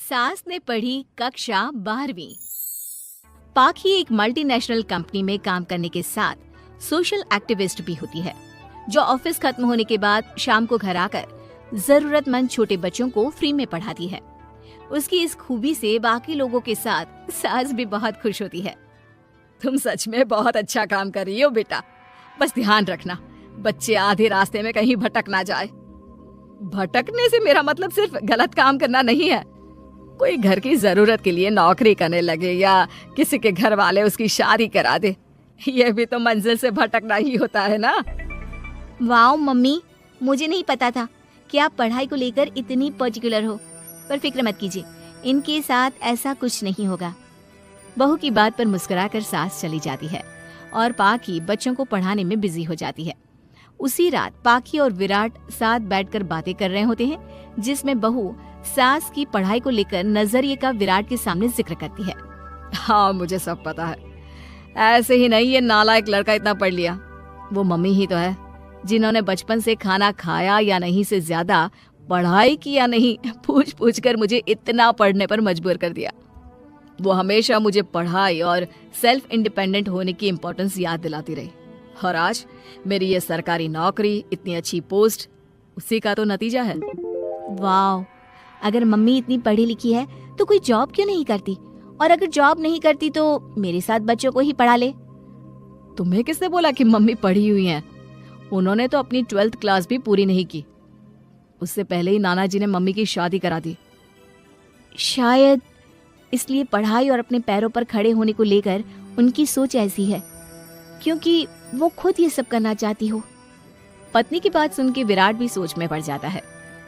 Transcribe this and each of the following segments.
सास ने पढ़ी कक्षा 12वीं। पाखी एक मल्टीनेशनल कंपनी में काम करने के साथ सोशल एक्टिविस्ट भी होती है, जो ऑफिस खत्म होने के बाद शाम को घर आकर जरूरतमंद छोटे बच्चों को फ्री में पढ़ाती है। उसकी इस खूबी से बाकी लोगों के साथ सास भी बहुत खुश होती है। तुम सच में बहुत अच्छा काम कर रही हो बेटा, बस ध्यान रखना बच्चे आधे रास्ते में कहीं भटक ना जाए। भटकने से मेरा मतलब सिर्फ गलत काम करना नहीं है। कोई घर की जरूरत के लिए नौकरी करने लगे या किसी के घर वाले उसकी शादी करा दे, ये भी तो मंजिल से भटकना ही होता है ना। वाओ मम्मी, मुझे नहीं पता था कि आप पढ़ाई को लेकर इतनी पर्टिकुलर हो। पर फिक्र मत कीजिए, इनके साथ ऐसा कुछ नहीं होगा। बहू की बात पर मुस्कुराकर सास चली जाती है और पाखी बच्चों को पढ़ाने में बिजी हो जाती है। उसी रात पाखी और विराट साथ बैठकर बातें कर रहे होते हैं, जिसमें बहू सास की पढ़ाई को लेकर नजरिए का विराट के सामने जिक्र करती है। हाँ, मुझे सब पता है। ऐसे ही नहीं ये नालायक लड़का इतना पढ़ लिया। वो मम्मी ही तो है जिन्होंने बचपन से खाना खाया या नहीं से ज्यादा पढ़ाई की या नहीं पूछ पूछ कर मुझे इतना पढ़ने पर मजबूर कर दिया। वो हमेशा मुझे पढ़ाई और सेल्फ इंडिपेंडेंट होने की इम्पोर्टेंस याद दिलाती रही, और आज मेरी ये सरकारी नौकरी, इतनी अच्छी पोस्ट, उसी का तो नतीजा है। वाह, अगर मम्मी इतनी पढ़ी लिखी है तो कोई जॉब क्यों नहीं करती, और अगर जॉब नहीं करती तो मेरे साथ बच्चों को ही पढ़ा ले। तुम्हें किसने बोला कि मम्मी पढ़ी हुई हैं? उन्होंने तो अपनी 12th क्लास भी पूरी नहीं की। उससे पहले ही नाना जी ने मम्मी की शादी करा दी। शायद इसलिए पढ़ाई और अपने पैरों पर खड़े होने को लेकर उनकी सोच ऐसी है, क्योंकि वो खुद ये सब करना चाहती हो। पत्नी की बात सुन के विराट भी सोच में पड़ जाता है।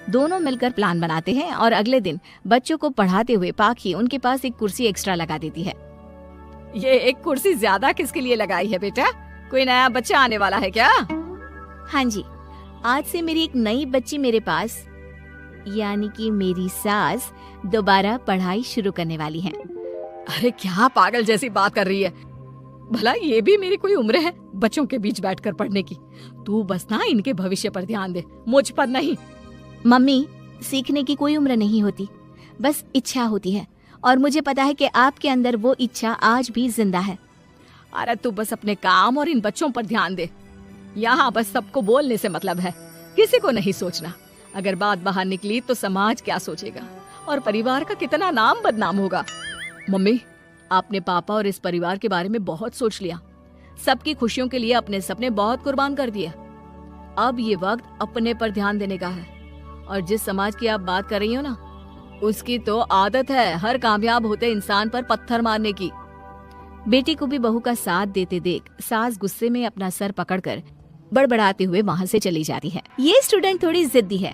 दोनों मिलकर प्लान बनाते हैं और अगले दिन बच्चों को पढ़ाते हुए पाखी उनके पास एक कुर्सी एक्स्ट्रा लगा देती है। ये एक कुर्सी ज्यादा किसके लिए लगाई है बेटा? कोई नया बच्चा आने वाला है क्या? हाँ जी, आज से मेरी एक नई बच्ची मेरे पास, यानी कि मेरी सास, दोबारा पढ़ाई शुरू करने वाली है। अरे क्या पागल जैसी बात कर रही है? भला ये भी मेरी कोई उम्र है बच्चों के बीच बैठकर पढ़ने की? तू बस ना इनके भविष्य पर ध्यान दे, मुझ पर नहीं। मम्मी, सीखने की कोई उम्र नहीं होती, बस इच्छा होती है, और मुझे पता है कि आपके अंदर वो इच्छा आज भी जिंदा है। अरे तू बस अपने काम और इन बच्चों पर ध्यान दे। यहाँ बस सबको बोलने से मतलब है, किसी को नहीं सोचना। अगर बात बाहर निकली तो समाज क्या सोचेगा और परिवार का कितना नाम बदनाम होगा। मम्मी, आपने पापा और इस परिवार के बारे में बहुत सोच लिया। सबकी खुशियों के लिए अपने सपने बहुत कुर्बान कर दिए। अब ये वक्त अपने पर ध्यान देने का है। और जिस समाज की आप बात कर रही हो ना, उसकी तो आदत है हर कामयाब होते इंसान पर पत्थर मारने की। बेटी को भी बहू का साथ देते देख सास गुस्से में अपना सर पकड़कर बड़बड़ाते हुए वहाँ से चली जाती है। ये स्टूडेंट थोड़ी जिद्दी है,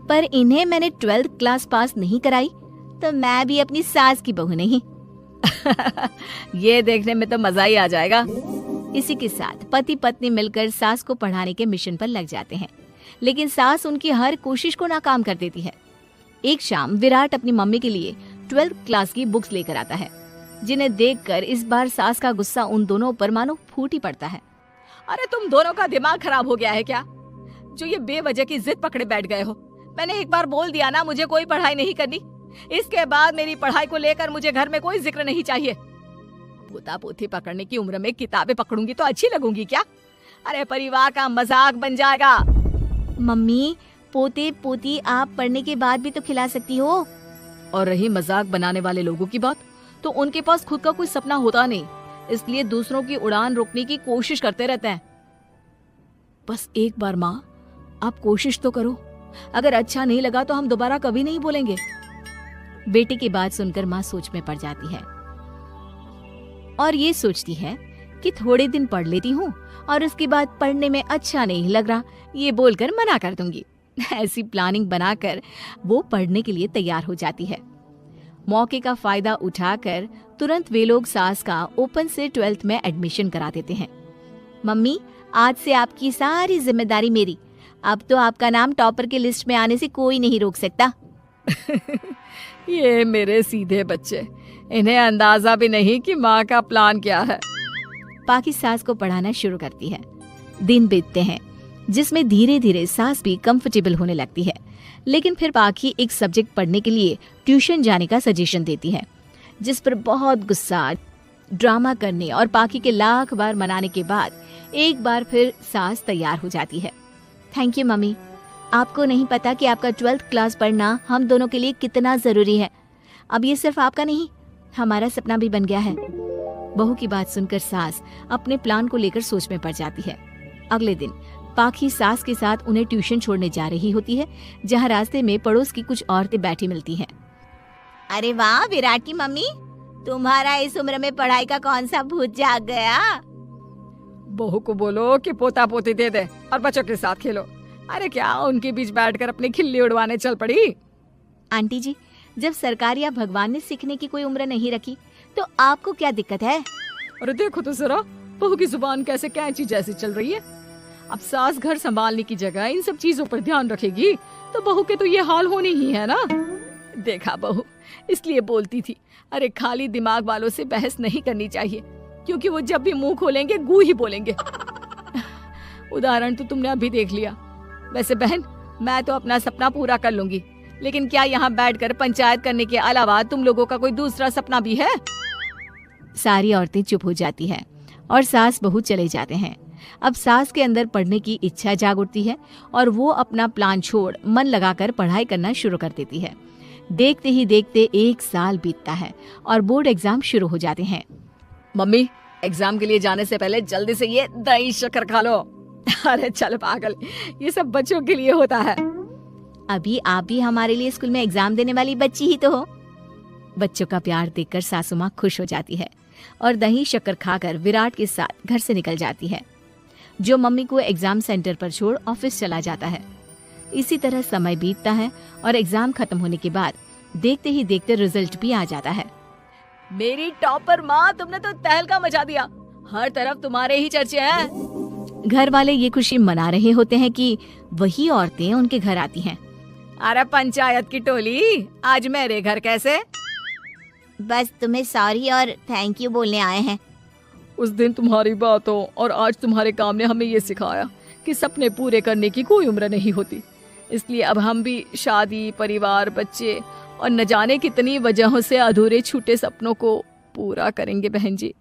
पर इन्हें मैंने 12th क्लास पास नहीं कराई तो मैं भी अपनी सास की बहू नहीं। ये देखने में तो मजा ही आ जाएगा। इसी के साथ पति पत्नी मिलकर सास को पढ़ाने के मिशन पर लग जाते हैं, लेकिन सास उनकी हर कोशिश को नाकाम कर देती है। एक शाम विराट अपनी मम्मी के लिए 12th क्लास की बुक्स लेकर आता है, जिन्हें देखकर इस बार सास का गुस्सा उन दोनों पर मानो फूट ही पड़ता है। अरे तुम दोनों का दिमाग खराब हो गया है क्या, जो ये बेवजह की जिद पकड़े बैठ गए हो? मैंने एक बार बोल दिया ना, मुझे कोई पढ़ाई नहीं करनी। इसके बाद मेरी पढ़ाई को लेकर मुझे घर में कोई जिक्र नहीं चाहिए। पोता पोती पकड़ने की उम्र में किताबें पकड़ूंगी तो अच्छी लगूंगी क्या? अरे परिवार का मजाक बन जाएगा। मम्मी, पोते पोती आप पढ़ने के बाद भी तो खिला सकती हो। और रही मजाक बनाने वाले लोगों की बात, तो उनके पास खुद का कोई सपना होता नहीं, इसलिए दूसरों की उड़ान रोकने की कोशिश करते रहते हैं। बस एक बार माँ, आप कोशिश तो करो। अगर अच्छा नहीं लगा तो हम दोबारा कभी नहीं बोलेंगे। बेटी की बात सुनकर माँ सोच में पड़ जाती है और ये सोचती है कि थोड़े दिन पढ़ लेती हूँ और उसके बाद पढ़ने में अच्छा नहीं लग रहा ये बोलकर मना कर दूंगी। ऐसी प्लानिंग बनाकर वो पढ़ने के लिए तैयार हो जाती है। मौके का फायदा उठाकर तुरंत वे लोग सास का ओपन से 12th में एडमिशन करा देते हैं। मम्मी, आज से आपकी सारी जिम्मेदारी मेरी। अब तो आपका नाम टॉपर के लिस्ट में आने से कोई नहीं रोक सकता। ये मेरे सीधे बच्चे, इन्हें अंदाजा भी नहीं कि माँ का प्लान क्या है। पाखी सास को पढ़ाना शुरू करती है। दिन बीतते हैं, जिसमें धीरे धीरे सास भी कंफर्टेबल होने लगती है, लेकिन फिर पाखी एक सब्जेक्ट पढ़ने के लिए ट्यूशन जाने का सजेशन देती है, जिस पर बहुत गुस्सा, ड्रामा करने और पाखी के लाख बार मनाने के बाद एक बार फिर सास तैयार हो जाती है। थैंक यू मम्मी, आपको नहीं पता कि आपका 12th क्लास पढ़ना हम दोनों के लिए कितना जरूरी है। अब ये सिर्फ आपका नहीं, हमारा सपना भी बन गया है। बहू की बात सुनकर सास अपने प्लान को लेकर सोच में पड़ जाती है। अगले दिन पाखी सास के साथ उन्हें ट्यूशन छोड़ने जा रही होती है, जहाँ रास्ते में पड़ोस की कुछ औरतें बैठी मिलती हैं। अरे वाह विराट की मम्मी, तुम्हारा इस उम्र में पढ़ाई का कौन सा भूत जाग गया। बहू को बोलो कि पोता पोती दे दे और बच्चों के साथ खेलो। अरे क्या उनके बीच बैठकर अपनी खिल्ली उड़वाने चल पड़ी। आंटी जी, जब सरकार या भगवान ने सीखने की कोई उम्र नहीं रखी तो आपको क्या दिक्कत है? अरे देखो तो जरा, बहू की जुबान कैसे कैंची जैसी चल रही है। अब सास घर संभालने की जगह इन सब चीजों पर ध्यान रखेगी तो बहू के तो ये हाल होने ही है ना। देखा बहू, इसलिए बोलती थी, अरे खाली दिमाग वालों से बहस नहीं करनी चाहिए, क्योंकि वो जब भी मुंह खोलेंगे गू ही बोलेंगे। उदाहरण तो तुमने अभी देख लिया। वैसे बहन, मैं तो अपना सपना पूरा कर लूंगी, लेकिन क्या यहाँ बैठकर पंचायत करने के अलावा तुम लोगों का कोई दूसरा सपना भी है? सारी औरतें चुप हो जाती हैं और सास बहू चले जाते हैं। अब सास के अंदर पढ़ने की इच्छा जाग उठती है और वो अपना प्लान छोड़ मन लगाकर पढ़ाई करना शुरू कर देती है। देखते ही देखते 1 साल बीतता है और बोर्ड एग्जाम शुरू हो जाते हैं। मम्मी, एग्जाम के लिए जाने से पहले जल्दी से ये दही शक्कर खा लो। अरे चल पागल, ये सब बच्चों के लिए होता है। अभी आप भी हमारे लिए स्कूल में एग्जाम देने वाली बच्ची ही तो हो। बच्चों का प्यार देखकर सासू माँ खुश हो जाती है और दही शक्कर खाकर विराट के साथ घर से निकल जाती है, जो मम्मी को एग्जाम सेंटर पर छोड़ ऑफिस चला जाता है। इसी तरह समय बीतता है और एग्जाम खत्म होने के बाद देखते ही देखते रिजल्ट भी आ जाता है। मेरी टॉपर माँ, तुमने तो तहलका मचा दिया। हर तरफ तुम्हारे ही चर्चे हैं। घर वाले ये खुशी मना रहे होते हैं कि वही औरतें उनके घर आती हैं। अरे पंचायत की टोली, आज मेरे घर कैसे? बस तुम्हें सॉरी और थैंक यू बोलने आए हैं। उस दिन तुम्हारी बातों और आज तुम्हारे काम ने हमें ये सिखाया कि सपने पूरे करने की कोई उम्र नहीं होती। इसलिए अब हम भी शादी, परिवार, बच्चे और न जाने कितनी वजहों से अधूरे छूटे सपनों को पूरा करेंगे बहन जी।